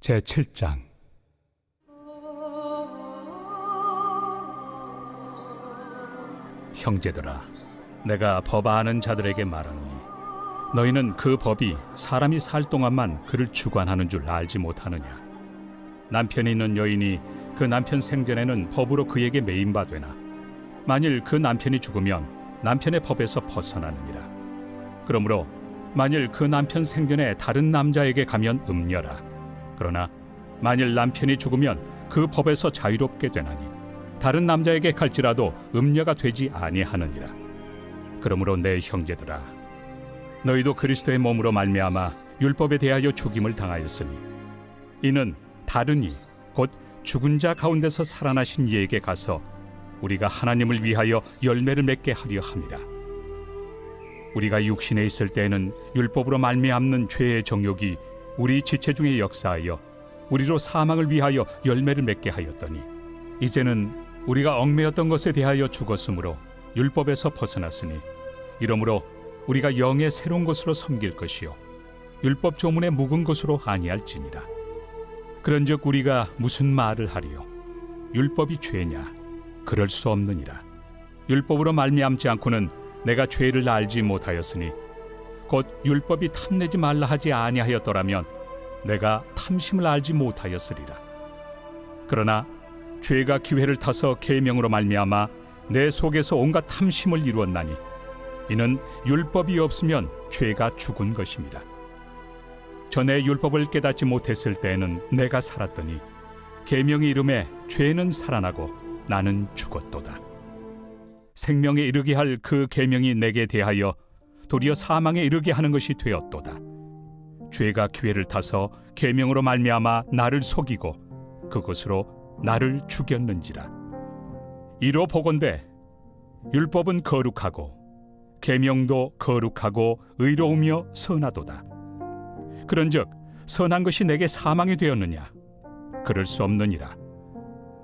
제7장. 형제들아, 내가 법 아는 자들에게 말하노니 너희는 그 법이 사람이 살 동안만 그를 주관하는 줄 알지 못하느냐. 남편이 있는 여인이 그 남편 생전에는 법으로 그에게 매인바되나 만일 그 남편이 죽으면 남편의 법에서 벗어나느니라. 그러므로 만일 그 남편 생전에 다른 남자에게 가면 음녀라. 그러나 만일 남편이 죽으면 그 법에서 자유롭게 되나니 다른 남자에게 갈지라도 음녀가 되지 아니하느니라. 그러므로 내 형제들아, 너희도 그리스도의 몸으로 말미암아 율법에 대하여 죽임을 당하였으니 이는 다른 이 곧 죽은 자 가운데서 살아나신 이에게 가서 우리가 하나님을 위하여 열매를 맺게 하려 함이라. 우리가 육신에 있을 때에는 율법으로 말미암는 죄의 정욕이 우리 지체 중에 역사하여 우리로 사망을 위하여 열매를 맺게 하였더니 이제는 우리가 얽매였던 것에 대하여 죽었으므로 율법에서 벗어났으니 이러므로 우리가 영의 새로운 것으로 섬길 것이요 율법 조문의 묵은 것으로 아니할지니라. 그런즉 우리가 무슨 말을 하리요? 율법이 죄냐? 그럴 수 없느니라. 율법으로 말미암지 않고는 내가 죄를 알지 못하였으니 곧 율법이 탐내지 말라 하지 아니하였더라면 내가 탐심을 알지 못하였으리라. 그러나 죄가 기회를 타서 계명으로 말미암아 내 속에서 온갖 탐심을 이루었나니 이는 율법이 없으면 죄가 죽은 것입니다. 전에 율법을 깨닫지 못했을 때에는 내가 살았더니 계명이 이름에 죄는 살아나고 나는 죽었도다. 생명에 이르게 할 그 계명이 내게 대하여 도리어 사망에 이르게 하는 것이 되었도다. 죄가 기회를 타서 계명으로 말미암아 나를 속이고 그것으로 나를 죽였는지라. 이로 보건대 율법은 거룩하고 계명도 거룩하고 의로우며 선하도다. 그런즉 선한 것이 내게 사망이 되었느냐? 그럴 수 없느니라.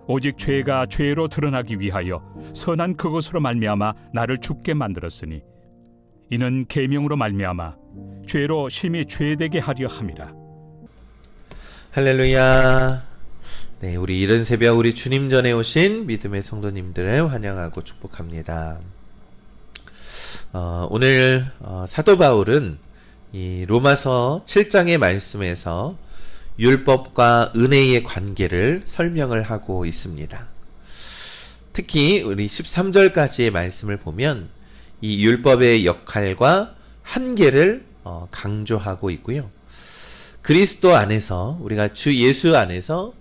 오직 죄가 죄로 드러나기 위하여 선한 그것으로 말미암아 나를 죽게 만들었으니 이는 계명으로 말미암아 죄로 심히 죄되게 하려 함이라. 할렐루야. 네, 우리 이른 새벽 우리 주님 전에 오신 믿음의 성도님들을 환영하고 축복합니다. 오늘 사도 바울은 이 로마서 7장의 말씀에서 율법과 은혜의 관계를 설명을 하고 있습니다. 특히 우리 13절까지의 말씀을 보면 이 율법의 역할과 한계를 강조하고 있고요. 그리스도 안에서 우리가 주 예수 안에서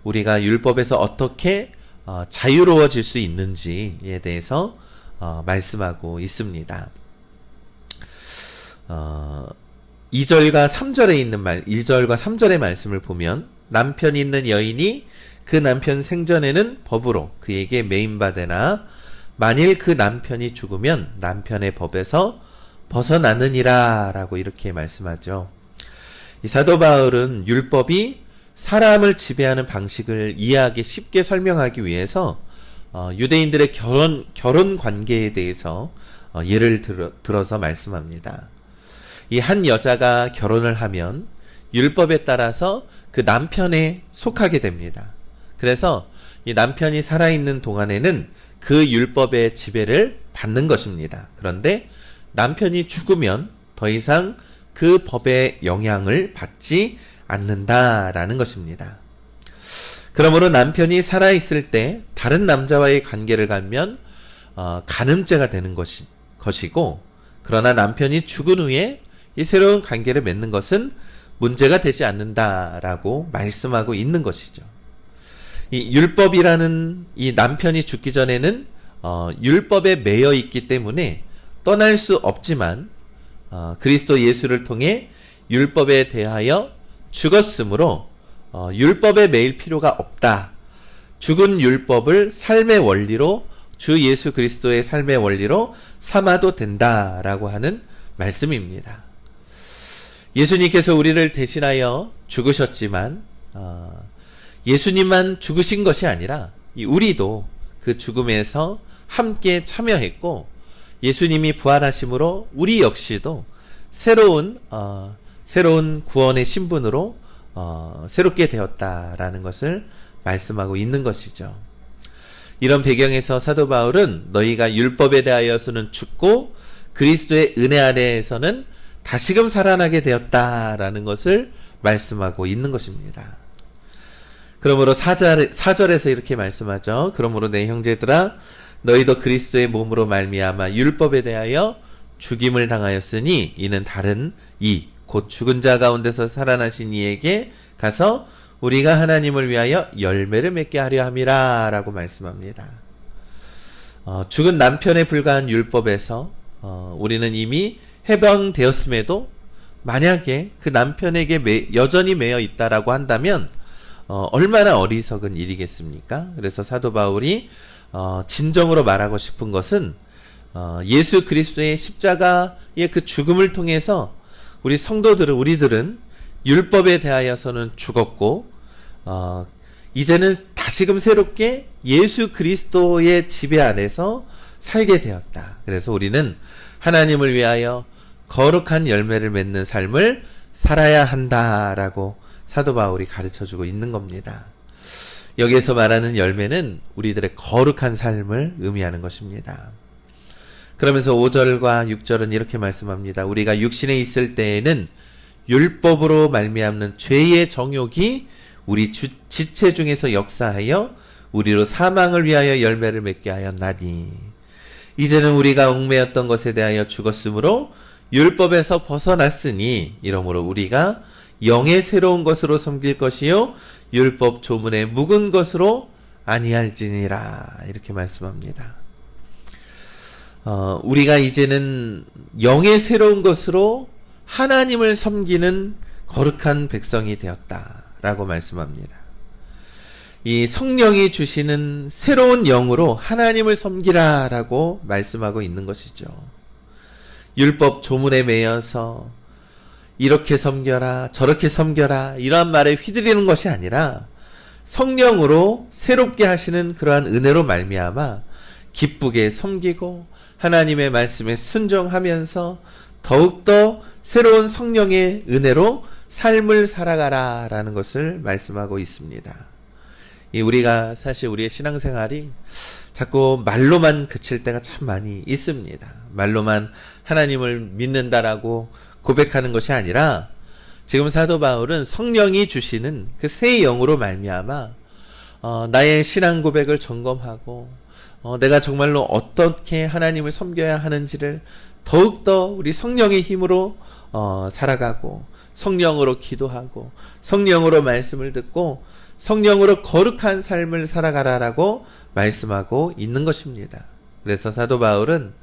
우리가 율법에서 어떻게 자유로워질 수 있는지에 대해서 말씀하고 있습니다. 2절과 3절에 있는 1절과 3절의 말씀을 보면 남편이 있는 여인이 그 남편 생전에는 법으로 그에게 매인바되나 만일 그 남편이 죽으면 남편의 법에서 벗어나느니라 라고 이렇게 말씀하죠. 이 사도 바울은 율법이 사람을 지배하는 방식을 이해하기 쉽게 설명하기 위해서 유대인들의 결혼 관계에 대해서 예를 들어서 말씀합니다. 이 한 여자가 결혼을 하면 율법에 따라서 그 남편에 속하게 됩니다. 그래서 이 남편이 살아있는 동안에는 그 율법의 지배를 받는 것입니다. 그런데 남편이 죽으면 더 이상 그 법의 영향을 받지 않는다라는 것입니다. 그러므로 남편이 살아있을 때 다른 남자와의 관계를 갖면 간음죄가 되는 것이고, 그러나 남편이 죽은 후에 이 새로운 관계를 맺는 것은 문제가 되지 않는다라고 말씀하고 있는 것이죠. 이 율법이라는 이 남편이 죽기 전에는 율법에 매여 있기 때문에 떠날 수 없지만 그리스도 예수를 통해 율법에 대하여 죽었으므로 율법에 매일 필요가 없다. 죽은 율법을 삶의 원리로, 주 예수 그리스도의 삶의 원리로 삼아도 된다라고 하는 말씀입니다. 예수님께서 우리를 대신하여 죽으셨지만 예수님만 죽으신 것이 아니라 우리도 그 죽음에서 함께 참여했고, 예수님이 부활하심으로 우리 역시도 새로운 구원의 신분으로 새롭게 되었다라는 것을 말씀하고 있는 것이죠. 이런 배경에서 사도 바울은 너희가 율법에 대하여서는 죽고 그리스도의 은혜 아래에서는 다시금 살아나게 되었다라는 것을 말씀하고 있는 것입니다. 그러므로 4절에서 이렇게 말씀하죠. 그러므로 내 형제들아 너희도 그리스도의 몸으로 말미암아 율법에 대하여 죽임을 당하였으니 이는 다른 곧 죽은 자 가운데서 살아나신 이에게 가서 우리가 하나님을 위하여 열매를 맺게 하려 함이라 라고 말씀합니다. 죽은 남편에 불과한 율법에서 우리는 이미 해방되었음에도 만약에 그 남편에게 여전히 매여 있다라고 한다면 얼마나 어리석은 일이겠습니까? 그래서 사도 바울이 진정으로 말하고 싶은 것은 예수 그리스도의 십자가의 그 죽음을 통해서 우리들은 율법에 대하여서는 죽었고 이제는 다시금 새롭게 예수 그리스도의 지배 안에서 살게 되었다. 그래서 우리는 하나님을 위하여 거룩한 열매를 맺는 삶을 살아야 한다라고 사도 바울이 가르쳐주고 있는 겁니다. 여기에서 말하는 열매는 우리들의 거룩한 삶을 의미하는 것입니다. 그러면서 5절과 6절은 이렇게 말씀합니다. 우리가 육신에 있을 때에는 율법으로 말미암는 죄의 정욕이 우리 지체 중에서 역사하여 우리로 사망을 위하여 열매를 맺게 하였나니 이제는 우리가 얽매였던 것에 대하여 죽었으므로 율법에서 벗어났으니 이러므로 우리가 영의 새로운 것으로 섬길 것이요 율법 조문의 묵은 것으로 아니할지니라 이렇게 말씀합니다. 우리가 이제는 영의 새로운 것으로 하나님을 섬기는 거룩한 백성이 되었다라고 말씀합니다. 이 성령이 주시는 새로운 영으로 하나님을 섬기라라고 말씀하고 있는 것이죠. 율법 조문에 매여서 이렇게 섬겨라 저렇게 섬겨라 이러한 말에 휘둘리는 것이 아니라 성령으로 새롭게 하시는 그러한 은혜로 말미암아 기쁘게 섬기고 하나님의 말씀에 순종하면서 더욱더 새로운 성령의 은혜로 삶을 살아가라 라는 것을 말씀하고 있습니다. 우리가 사실 우리의 신앙생활이 자꾸 말로만 그칠 때가 참 많이 있습니다. 말로만 하나님을 믿는다라고 고백하는 것이 아니라 지금 사도 바울은 성령이 주시는 그 새 영으로 말미암아 나의 신앙 고백을 점검하고 내가 정말로 어떻게 하나님을 섬겨야 하는지를 더욱더 우리 성령의 힘으로 살아가고 성령으로 기도하고 성령으로 말씀을 듣고 성령으로 거룩한 삶을 살아가라라고 말씀하고 있는 것입니다. 그래서 사도 바울은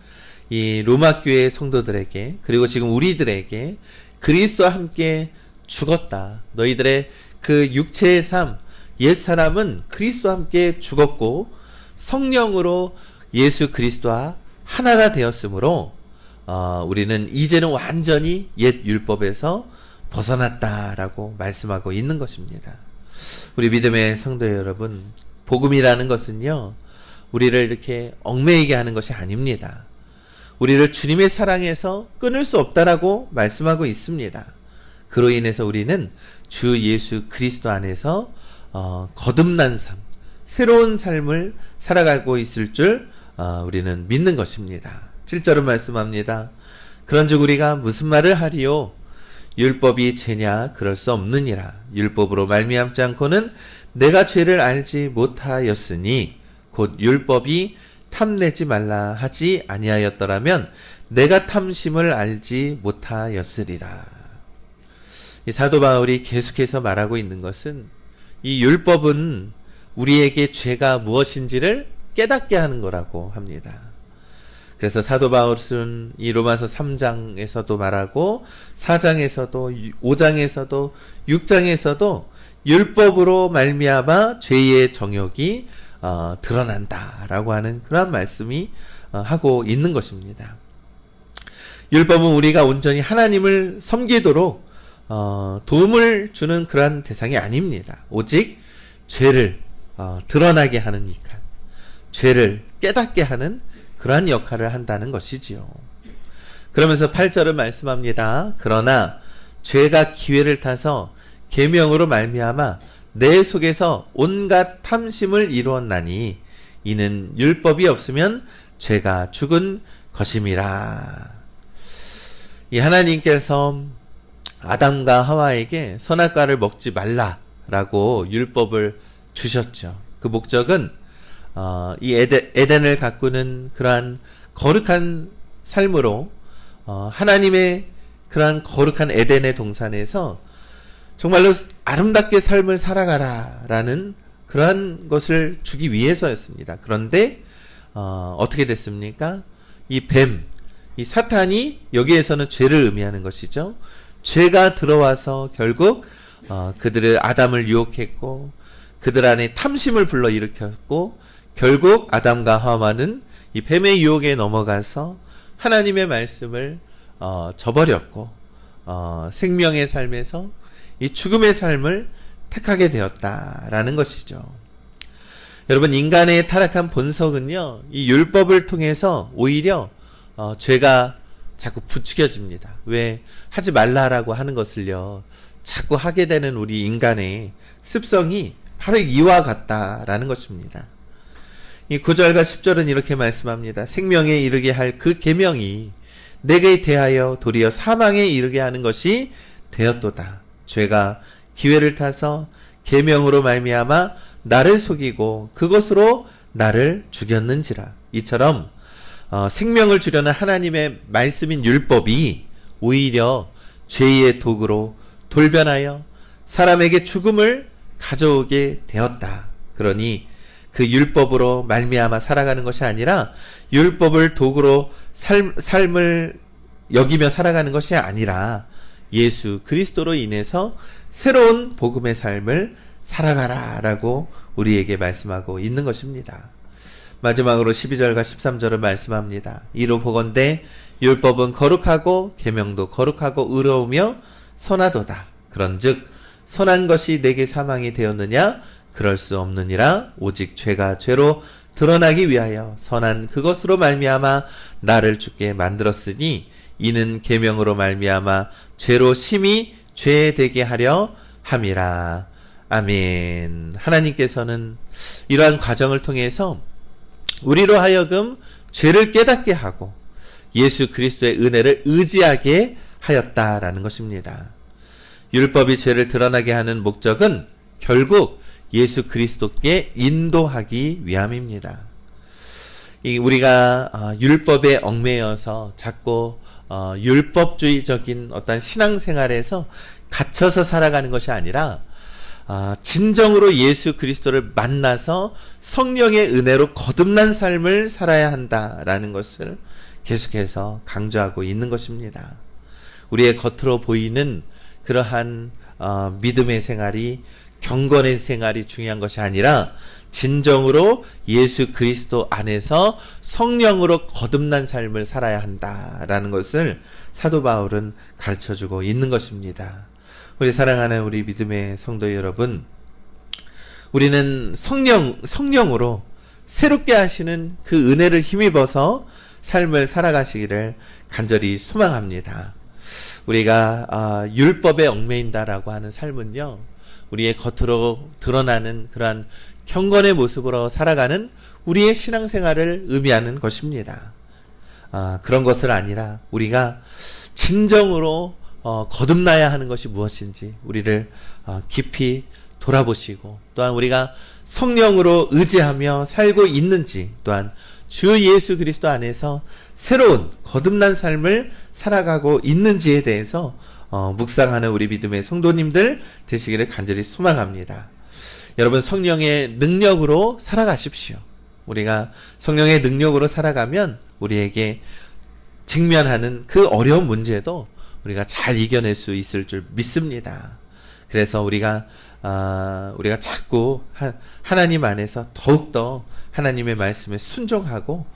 이 로마 교회 성도들에게 그리고 지금 우리들에게 그리스도와 함께 죽었다. 너희들의 그 육체의 삶, 옛사람은 그리스도와 함께 죽었고 성령으로 예수 그리스도와 하나가 되었으므로 우리는 이제는 완전히 옛 율법에서 벗어났다라고 말씀하고 있는 것입니다. 우리 믿음의 성도 여러분, 복음이라는 것은요, 우리를 이렇게 얽매이게 하는 것이 아닙니다. 우리를 주님의 사랑에서 끊을 수 없다라고 말씀하고 있습니다. 그로 인해서 우리는 주 예수 그리스도 안에서 거듭난 삶, 새로운 삶을 살아가고 있을 줄 우리는 믿는 것입니다. 7절은 말씀합니다. 그런즉 우리가 무슨 말을 하리요? 율법이 죄냐? 그럴 수 없느니라. 율법으로 말미암지 않고는 내가 죄를 알지 못하였으니 곧 율법이 탐내지 말라 하지 아니하였더라면 내가 탐심을 알지 못하였으리라. 이 사도 바울이 계속해서 말하고 있는 것은 이 율법은 우리에게 죄가 무엇인지를 깨닫게 하는 거라고 합니다. 그래서 사도 바울은 이 로마서 3장에서도 말하고 4장에서도 5장에서도 6장에서도 율법으로 말미암아 죄의 정욕이 드러난다라고 하는 그런 말씀이 하고 있는 것입니다. 율법은 우리가 온전히 하나님을 섬기도록 도움을 주는 그러한 대상이 아닙니다. 오직 죄를 드러나게 하는 역할, 죄를 깨닫게 하는 그러한 역할을 한다는 것이지요. 그러면서 8절은 말씀합니다. 그러나 죄가 기회를 타서 계명으로 말미암아 내 속에서 온갖 탐심을 이루었나니 이는 율법이 없으면 죄가 죽은 것임이라. 이 하나님께서 아담과 하와에게 선악과를 먹지 말라라고 율법을 주셨죠. 그 목적은 이 에덴을 가꾸는 그러한 거룩한 삶으로 하나님의 그러한 거룩한 에덴의 동산에서 정말로 아름답게 삶을 살아가라라는 그러한 것을 주기 위해서였습니다. 그런데 어떻게 됐습니까? 이 뱀, 이 사탄이 여기에서는 죄를 의미하는 것이죠. 죄가 들어와서 결국 그들을 아담을 유혹했고 그들 안에 탐심을 불러일으켰고 결국 아담과 하와는 이 뱀의 유혹에 넘어가서 하나님의 말씀을 저버렸고 생명의 삶에서 이 죽음의 삶을 택하게 되었다라는 것이죠. 여러분, 인간의 타락한 본성은요, 이 율법을 통해서 오히려 죄가 자꾸 부추겨집니다. 왜? 하지 말라라고 하는 것을요, 자꾸 하게 되는 우리 인간의 습성이 바로 이와 같다라는 것입니다. 이 9절과 10절은 이렇게 말씀합니다. 생명에 이르게 할 그 계명이 내게 대하여 도리어 사망에 이르게 하는 것이 되었도다. 죄가 기회를 타서 계명으로 말미암아 나를 속이고 그것으로 나를 죽였는지라. 이처럼 생명을 주려는 하나님의 말씀인 율법이 오히려 죄의 도구로 돌변하여 사람에게 죽음을 가져오게 되었다. 그러니 그 율법으로 말미암아 살아가는 것이 아니라 율법을 도구로 삶을 여기며 살아가는 것이 아니라 예수 그리스도로 인해서 새로운 복음의 삶을 살아가라라고 우리에게 말씀하고 있는 것입니다. 마지막으로 12절과 13절을 말씀합니다. 이로 보건대 율법은 거룩하고 계명도 거룩하고 의로우며 선하도다. 그런즉 선한 것이 내게 사망이 되었느냐? 그럴 수 없느니라. 오직 죄가 죄로 드러나기 위하여 선한 그것으로 말미암아 나를 죽게 만들었으니 이는 계명으로 말미암아 죄로 심히 죄되게 하려 함이라. 아멘. 하나님께서는 이러한 과정을 통해서 우리로 하여금 죄를 깨닫게 하고 예수 그리스도의 은혜를 의지하게 하였다라는 것입니다. 율법이 죄를 드러나게 하는 목적은 결국 예수 그리스도께 인도하기 위함입니다. 우리가 율법에 얽매여서 자꾸 율법주의적인 어떤 신앙생활에서 갇혀서 살아가는 것이 아니라 진정으로 예수 그리스도를 만나서 성령의 은혜로 거듭난 삶을 살아야 한다라는 것을 계속해서 강조하고 있는 것입니다. 우리의 겉으로 보이는 그러한 믿음의 생활이, 경건의 생활이 중요한 것이 아니라 진정으로 예수 그리스도 안에서 성령으로 거듭난 삶을 살아야 한다라는 것을 사도 바울은 가르쳐주고 있는 것입니다. 우리 사랑하는 우리 믿음의 성도 여러분, 우리는 성령으로 새롭게 하시는 그 은혜를 힘입어서 삶을 살아가시기를 간절히 소망합니다. 우리가 율법에 얽매인다라고 하는 삶은요, 우리의 겉으로 드러나는 그러한 경건의 모습으로 살아가는 우리의 신앙생활을 의미하는 것입니다. 그런 것을 아니라 우리가 진정으로 거듭나야 하는 것이 무엇인지 우리를 깊이 돌아보시고, 또한 우리가 성령으로 의지하며 살고 있는지, 또한 주 예수 그리스도 안에서 새로운 거듭난 삶을 살아가고 있는지에 대해서 묵상하는 우리 믿음의 성도님들 되시기를 간절히 소망합니다. 여러분, 성령의 능력으로 살아가십시오. 우리가 성령의 능력으로 살아가면 우리에게 직면하는 그 어려운 문제도 우리가 잘 이겨낼 수 있을 줄 믿습니다. 그래서 우리가 자꾸 하나님 안에서 더욱더 하나님의 말씀에 순종하고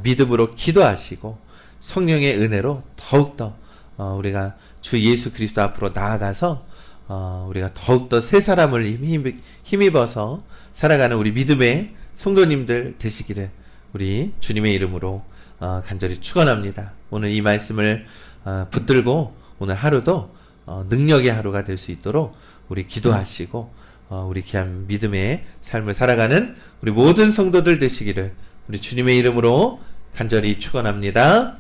믿음으로 기도하시고 성령의 은혜로 더욱더 우리가 주 예수 그리스도 앞으로 나아가서 우리가 더욱더 새 사람을 힘입어서 살아가는 우리 믿음의 성도님들 되시기를 우리 주님의 이름으로 간절히 축원합니다. 오늘 이 말씀을 붙들고 오늘 하루도 능력의 하루가 될 수 있도록 우리 기도하시고 우리 귀한 믿음의 삶을 살아가는 우리 모든 성도들 되시기를 우리 주님의 이름으로 간절히 축원합니다.